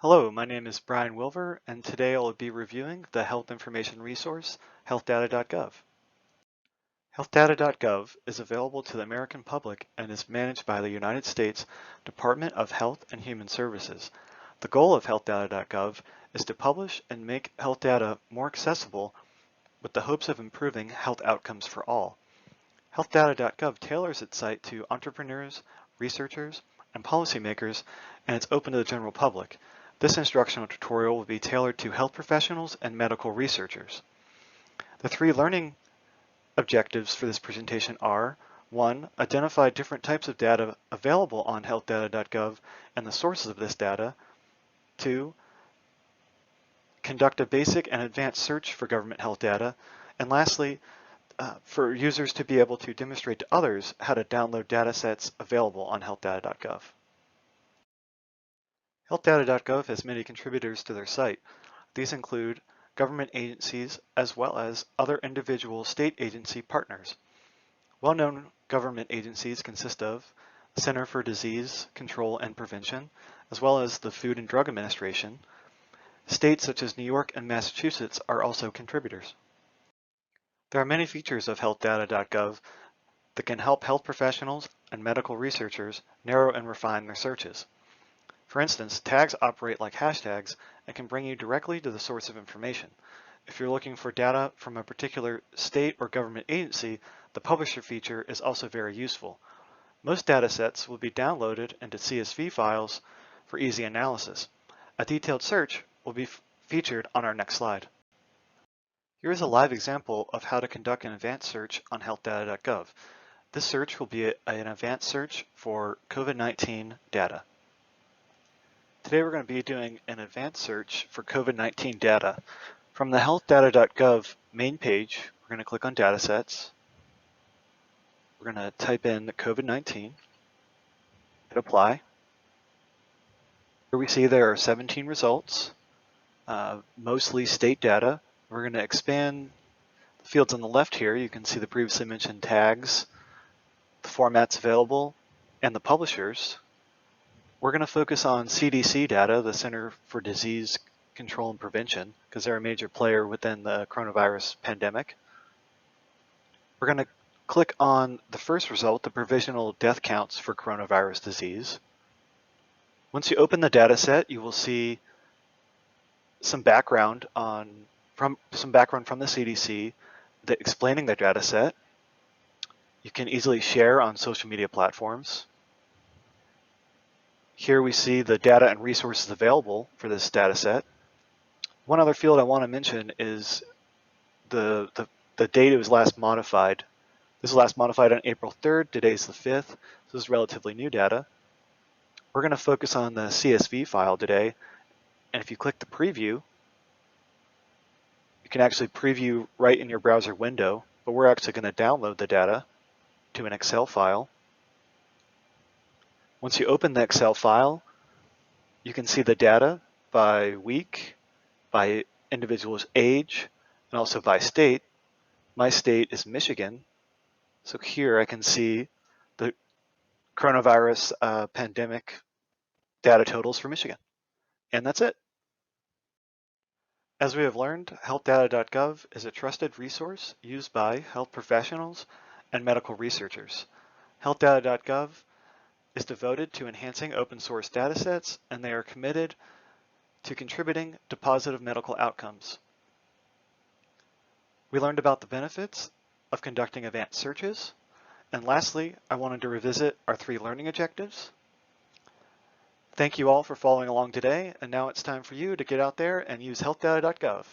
Hello, my name is Brian Wilver, and today I'll be reviewing the health information resource, HealthData.Gov. HealthData.Gov is available to the American public and is managed by the United States Department of Health and Human Services. The goal of HealthData.Gov is to publish and make health data more accessible with the hopes of improving health outcomes for all. HealthData.gov tailors its site to entrepreneurs, researchers, and policymakers, and it's open to the general public. This instructional tutorial will be tailored to health professionals and medical researchers. The three learning objectives for this presentation are: 1. Identify different types of data available on HealthData.gov and the sources of this data. 2. Conduct a basic and advanced search for government health data. And lastly, for users to be able to demonstrate to others how to download data sets available on HealthData.gov. HealthData.gov has many contributors to their site. These include government agencies as well as other individual state agency partners. Well-known government agencies consist of the Center for Disease Control and Prevention, as well as the Food and Drug Administration. States such as New York and Massachusetts are also contributors. There are many features of HealthData.gov that can help health professionals and medical researchers narrow and refine their searches. For instance, tags operate like hashtags and can bring you directly to the source of information. If you're looking for data from a particular state or government agency, the publisher feature is also very useful. Most data sets will be downloaded into CSV files for easy analysis. A detailed search will be featured on our next slide. Here is a live example of how to conduct an advanced search on HealthData.gov. This search will be an advanced search for COVID-19 data. Today we're going to be doing an advanced search for COVID-19 data. From the HealthData.gov main page, we're going to click on Datasets. We're going to type in COVID-19, hit Apply. Here we see there are 17 results, mostly state data. We're going to expand the fields on the left here. You can see the previously mentioned tags, the formats available, and the publishers. We're going to focus on CDC data, the Center for Disease Control and Prevention, because they're a major player within the coronavirus pandemic. We're going to click on the first result, the provisional death counts for coronavirus disease. Once you open the data set, you will see some background from the CDC explaining their data set. You can easily share on social media platforms. Here we see the data and resources available for this data set. One other field I want to mention is the date it was last modified. This was last modified on April 3rd. Today's the 5th. This is relatively new data. We're going to focus on the CSV file today. And if you click the preview, you can actually preview right in your browser window, but we're actually going to download the data to an Excel file. Once you open the Excel file, you can see the data by week, by individual's age, and also by state. My state is Michigan. So here I can see the coronavirus pandemic data totals for Michigan. And that's it. As we have learned, HealthData.gov is a trusted resource used by health professionals and medical researchers. HealthData.gov is devoted to enhancing open source datasets, and they are committed to contributing to positive medical outcomes. We learned about the benefits of conducting advanced searches. And lastly, I wanted to revisit our 3 learning objectives. Thank you all for following along today, and now it's time for you to get out there and use HealthData.gov.